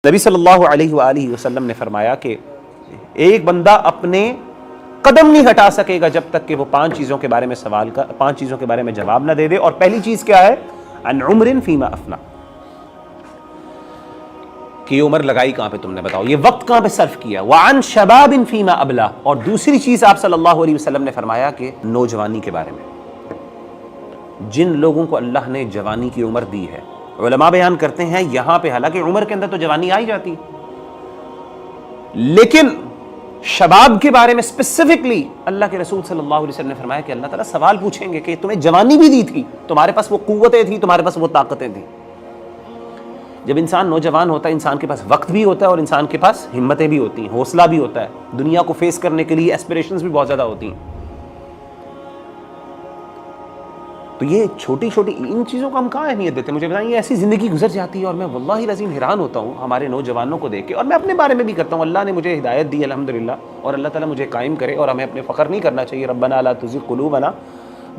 نبی صلی اللہ علیہ وآلہ وسلم نے فرمایا کہ ایک بندہ اپنے قدم نہیں ہٹا سکے گا جب تک کہ وہ پانچ چیزوں کے بارے میں جواب نہ دے دے. اور پہلی چیز کیا ہے؟ عن عمر فیما افنا، کہ یہ عمر لگائی کہاں پہ تم نے، بتاؤ یہ وقت کہاں پہ صرف کیا. وعن شباب فیما ابلا، اور دوسری چیز آپ صلی اللہ علیہ وسلم نے فرمایا کہ نوجوانی کے بارے میں، جن لوگوں کو اللہ نے جوانی کی عمر دی ہے. علماء بیان کرتے ہیں یہاں پہ حالانکہ عمر کے اندر تو جوانی آ ہی جاتی، لیکن شباب کے بارے میں اسپیسیفکلی اللہ کے رسول صلی اللہ علیہ وسلم نے فرمایا کہ اللہ تعالیٰ سوال پوچھیں گے کہ تمہیں جوانی بھی دی تھی، تمہارے پاس وہ قوتیں تھیں، تمہارے پاس وہ طاقتیں تھیں. جب انسان نوجوان ہوتا ہے انسان کے پاس وقت بھی ہوتا ہے اور انسان کے پاس ہمتیں بھی ہوتی ہیں، حوصلہ بھی ہوتا ہے، دنیا کو فیس کرنے کے لیے ایسپریشنز بھی بہت زیادہ ہوتی ہیں. تو یہ چھوٹی چھوٹی ان چیزوں کو ہم کہاں اہمیت دیتے ہیں؟ مجھے بتائیں، یہ ایسی زندگی گزر جاتی ہے اور میں واللہ العظیم حیران ہوتا ہوں ہمارے نوجوانوں کو دیکھ کے، اور میں اپنے بارے میں بھی کرتا ہوں. اللہ نے مجھے ہدایت دی الحمدللہ، اور اللہ تعالیٰ مجھے قائم کرے، اور ہمیں اپنے فخر نہیں کرنا چاہیے. ربنا لا تزغ قلوبنا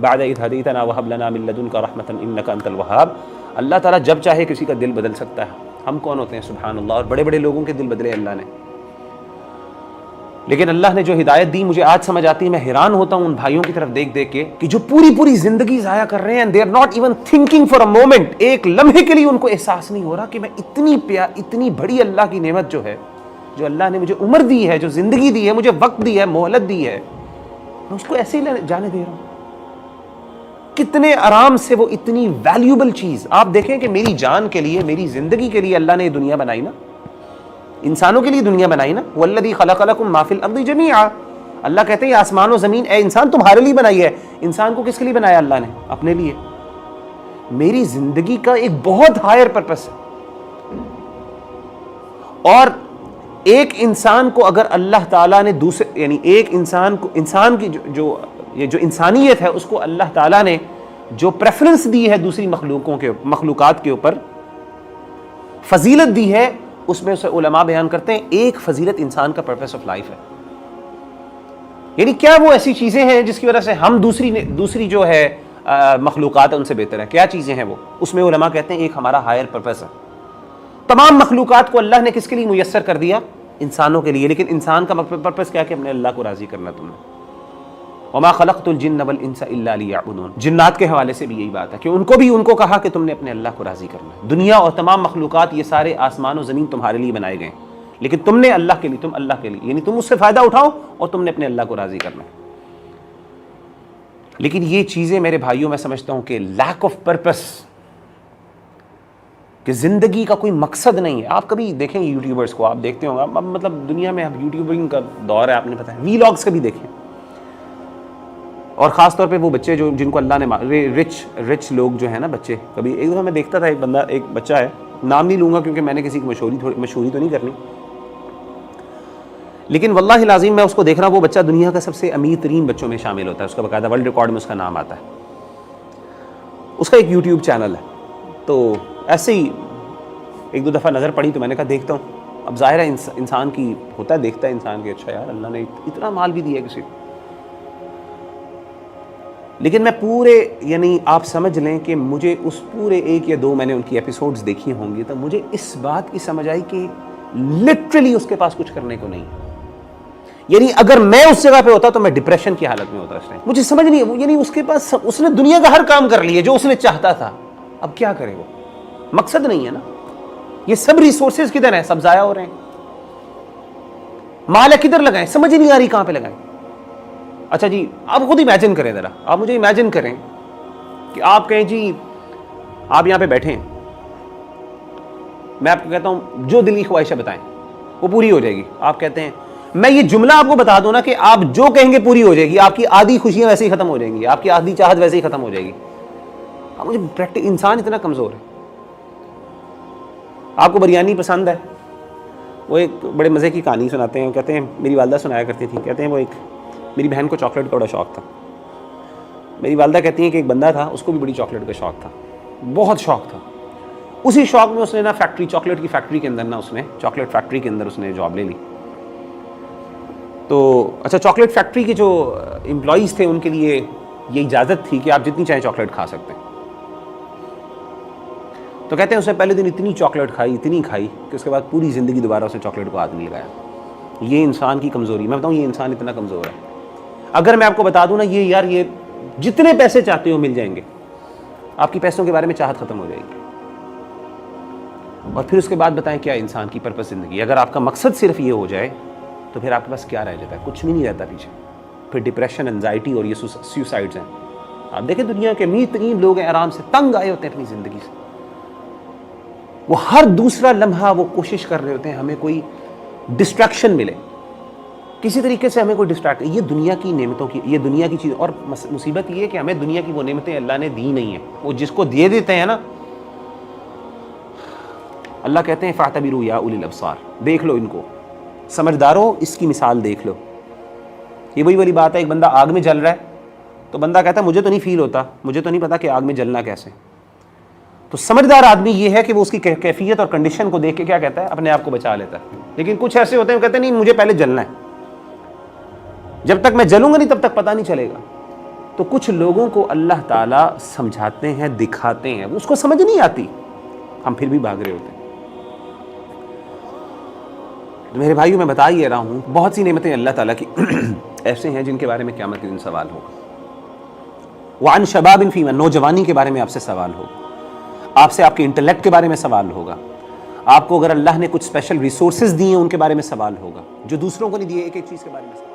بعد اذ ہدیتنا وہب لنا من لدنک رحمۃ انک انت الوہاب. اللہ تعالیٰ جب چاہے کسی کا دل بدل سکتا ہے. ہم کون ہوتے ہیں سبحان اللہ، اور بڑے بڑے لوگوں کے دل بدلے اللہ نے. لیکن اللہ نے جو ہدایت دی مجھے آج سمجھ آتی ہے. میں حیران ہوتا ہوں ان بھائیوں کی طرف دیکھ دیکھ کے کہ جو پوری پوری زندگی ضائع کر رہے ہیں، and they are not even thinking for a moment. ایک لمحے کے لیے ان کو احساس نہیں ہو رہا کہ میں اتنی بڑی اللہ کی نعمت جو ہے، جو اللہ نے مجھے عمر دی ہے، جو زندگی دی ہے، مجھے وقت دی ہے، مہلت دی ہے، میں اس کو ایسے ہی جانے دے رہا ہوں. کتنے آرام سے وہ اتنی ویلیوبل چیز. آپ دیکھیں کہ میری جان کے لیے، میری زندگی کے لیے اللہ نے یہ دنیا بنائی نا، انسانوں کے لیے دنیا بنائی نا. والذی خلق لکم ما فی الارض جمیعا. اللہ کہتے ہیں یہ آسمان و زمین اے انسان تمہارے لیے بنائی ہے. انسان کو کس کے لیے بنایا اللہ نے؟ اپنے لیے. میری زندگی کا ایک بہت ہائر پرپس ہے. اور ایک انسان کو اگر اللہ تعالیٰ نے دوسرے، یعنی ایک انسان کو، انسان کی جو انسانیت ہے، اس کو اللہ تعالیٰ نے جو پریفرنس دی ہے دوسری مخلوقات کے اوپر، فضیلت دی ہے، اس میں اسے علماء بیان کرتے ہیں ایک فضیلت انسان کا پرپس آف لائف ہے. یعنی کیا وہ ایسی چیزیں ہیں جس کی وجہ سے ہم دوسری جو ہے مخلوقات ان سے بہتر ہیں؟ کیا چیزیں ہیں وہ؟ اس میں علماء کہتے ہیں ایک ہمارا ہائر پرپس ہے. تمام مخلوقات کو اللہ نے کس کے لیے میسر کر دیا؟ انسانوں کے لیے. لیکن انسان کا پرپس کیا کہ اپنے اللہ کو راضی کرنا. تم نے وما خلقت الجن والانس الا لیعبدون. جنات کے حوالے سے بھی یہی بات ہے کہ ان کو کہا کہ تم نے اپنے اللہ کو راضی کرنا ہے. دنیا اور تمام مخلوقات، یہ سارے آسمان و زمین تمہارے لیے بنائے گئے، لیکن تم نے اللہ کے لیے، تم اللہ کے لیے، یعنی تم اس سے فائدہ اٹھاؤ اور تم نے اپنے اللہ کو راضی کرنا ہے. لیکن یہ چیزیں میرے بھائیوں میں سمجھتا ہوں کہ لیک آف پرپس، کہ زندگی کا کوئی مقصد نہیں ہے. آپ کبھی دیکھیں یوٹیوبرز کو، آپ دیکھتے ہوں گے، مطلب دنیا میں اب یوٹیوبرنگ کا دور ہے، آپ نے پتہ ہے، ویلاگس کبھی دیکھیں، اور خاص طور پہ وہ بچے جن کو اللہ نے رچ لوگ جو ہیں نا بچے. کبھی ایک دفعہ میں دیکھتا تھا ایک بچہ ہے، نام نہیں لوں گا کیونکہ میں نے کسی کی مشہوری تو نہیں کرنی، لیکن واللہ العظیم میں اس کو دیکھ رہا ہوں، وہ بچہ دنیا کا سب سے امیر ترین بچوں میں شامل ہوتا ہے. اس کا باقاعدہ ورلڈ ریکارڈ میں اس کا نام آتا ہے. اس کا ایک یوٹیوب چینل ہے. تو ایسے ہی ایک دو دفعہ نظر پڑی تو میں نے کہا دیکھتا ہوں. اب ظاہر ہے انسان کی ہوتا ہے، دیکھتا ہے انسان کہ اچھا یار اللہ نے اتنا مال بھی دیا کسی کو. لیکن میں یعنی آپ سمجھ لیں کہ مجھے اس پورے ایک یا دو میں نے ان کی ایپیسوڈز دیکھی ہوں گی، تو مجھے اس بات کی سمجھ آئی کہ لٹرلی اس کے پاس کچھ کرنے کو نہیں. یعنی اگر میں اس جگہ پہ ہوتا تو میں ڈپریشن کی حالت میں ہوتا. اس ٹائم مجھے سمجھ نہیں، یعنی اس کے پاس، اس نے دنیا کا ہر کام کر لیا جو اس نے چاہتا تھا، اب کیا کرے وہ؟ مقصد نہیں ہے نا. یہ سب ریسورسز کدھر ہیں؟ سب ضائع ہو رہے ہیں. مال کدھر لگائیں؟ سمجھ نہیں آ رہی کہاں پہ لگائیں. اچھا جی، آپ خود امیجن کریں ذرا، آپ مجھے امیجن کریں کہ آپ کہیں جی آپ یہاں پہ بیٹھے ہیں، میں آپ کو کہتا ہوں جو دل کی خواہش ہے بتائیں، وہ پوری ہو جائے گی. آپ کہتے ہیں میں یہ جملہ آپ کو بتا دوں نا کہ آپ جو کہیں گے پوری ہو جائے گی. آپ کی آدھی خوشیاں ویسے ہی ختم ہو جائیں گی، آپ کی آدھی چاہت ویسے ہی ختم ہو جائے گی. مجھے انسان اتنا کمزور ہے. آپ کو بریانی پسند ہے، وہ ایک بڑے مزے کی کہانی سناتے ہیں. کہتے ہیں میری والدہ سنایا کرتی تھی، کہتے ہیں وہ میری بہن کو چاکلیٹ کا بڑا شوق تھا. میری والدہ کہتی ہیں کہ ایک بندہ تھا، اس کو بھی بڑی چاکلیٹ کا شوق تھا، بہت شوق تھا. اسی شوق میں اس نے نا چاکلیٹ کی فیکٹری کے اندر نا اس نے چاکلیٹ فیکٹری کے اندر اس نے جاب لے لی. تو اچھا، چاکلیٹ فیکٹری کے جو امپلائیز تھے ان کے لیے یہ اجازت تھی کہ آپ جتنی چاہیں چاکلیٹ کھا سکتے ہیں. تو کہتے ہیں اس نے پہلے دن اتنی چاکلیٹ کھائی کہ اس کے بعد پوری زندگی دوبارہ اسے چاکلیٹ کو ہاتھ نہیں لگایا. یہ انسان کی کمزوری. میں بتاؤں یہ انسان اتنا کمزور ہے. اگر میں آپ کو بتا دوں نا یہ جتنے پیسے چاہتے ہو مل جائیں گے, آپ کی پیسوں کے بارے میں چاہت ختم ہو جائے گی. اور پھر اس کے بعد بتائیں کیا انسان کی پرپس زندگی. اگر آپ کا مقصد صرف یہ ہو جائے تو پھر آپ کے پاس کیا رہ جاتا ہے؟ کچھ بھی نہیں رہتا پیچھے. پھر ڈپریشن, انزائٹی اور یہ سوسائڈز ہیں. آپ دیکھیں دنیا کے امیر ترین لوگ ہیں, آرام سے تنگ آئے ہوتے ہیں اپنی زندگی سے. وہ ہر دوسرا لمحہ وہ کوشش کر رہے ہوتے ہیں ہمیں کوئی ڈسٹریکشن ملے, کسی طریقے سے ہمیں کوئی ڈسٹریکٹ. یہ دنیا کی نعمتوں کی, یہ دنیا کی چیز. اور مصیبت یہ ہے کہ ہمیں دنیا کی وہ نعمتیں اللہ نے دی نہیں ہیں. وہ جس کو دے دیتے ہیں نا, اللہ کہتے ہیں فاعتبروا یا اولی الابصار, دیکھ لو ان کو, سمجھدارو اس کی مثال دیکھ لو. یہ وہی والی بات ہے, ایک بندہ آگ میں جل رہا ہے تو بندہ کہتا ہے مجھے تو نہیں فیل ہوتا, مجھے تو نہیں پتا کہ آگ میں جلنا کیسے. تو سمجھدار آدمی یہ ہے کہ وہ اس کی کیفیت اور کنڈیشن کو دیکھ کے کیا کہتا ہے, اپنے آپ کو بچا لیتا ہے. لیکن کچھ ایسے ہوتے ہیں کہتے ہیں نہیں مجھے پہلے جلنا ہے, جب تک میں جلوں گا نہیں تب تک پتہ نہیں چلے گا. تو کچھ لوگوں کو اللہ تعالیٰ سمجھاتے ہیں, دکھاتے ہیں, اس کو سمجھ نہیں آتی, ہم پھر بھی بھاگ رہے ہوتے ہیں. تو میرے بھائیوں میں بتا ہی رہا ہوں, بہت سی نعمتیں اللہ تعالیٰ کی ایسے ہیں جن کے بارے میں قیامت کے دن سوال ہوگا. وعن شباب فیما, نوجوانی کے بارے میں آپ سے سوال ہوگا, آپ سے آپ کے انٹلیکٹ کے بارے میں سوال ہوگا, آپ کو اگر اللہ نے کچھ اسپیشل ریسورسز دیے ہیں ان کے بارے میں سوال ہوگا, جو دوسروں کو نہیں دیے, ایک ایک چیز کے بارے میں سوال.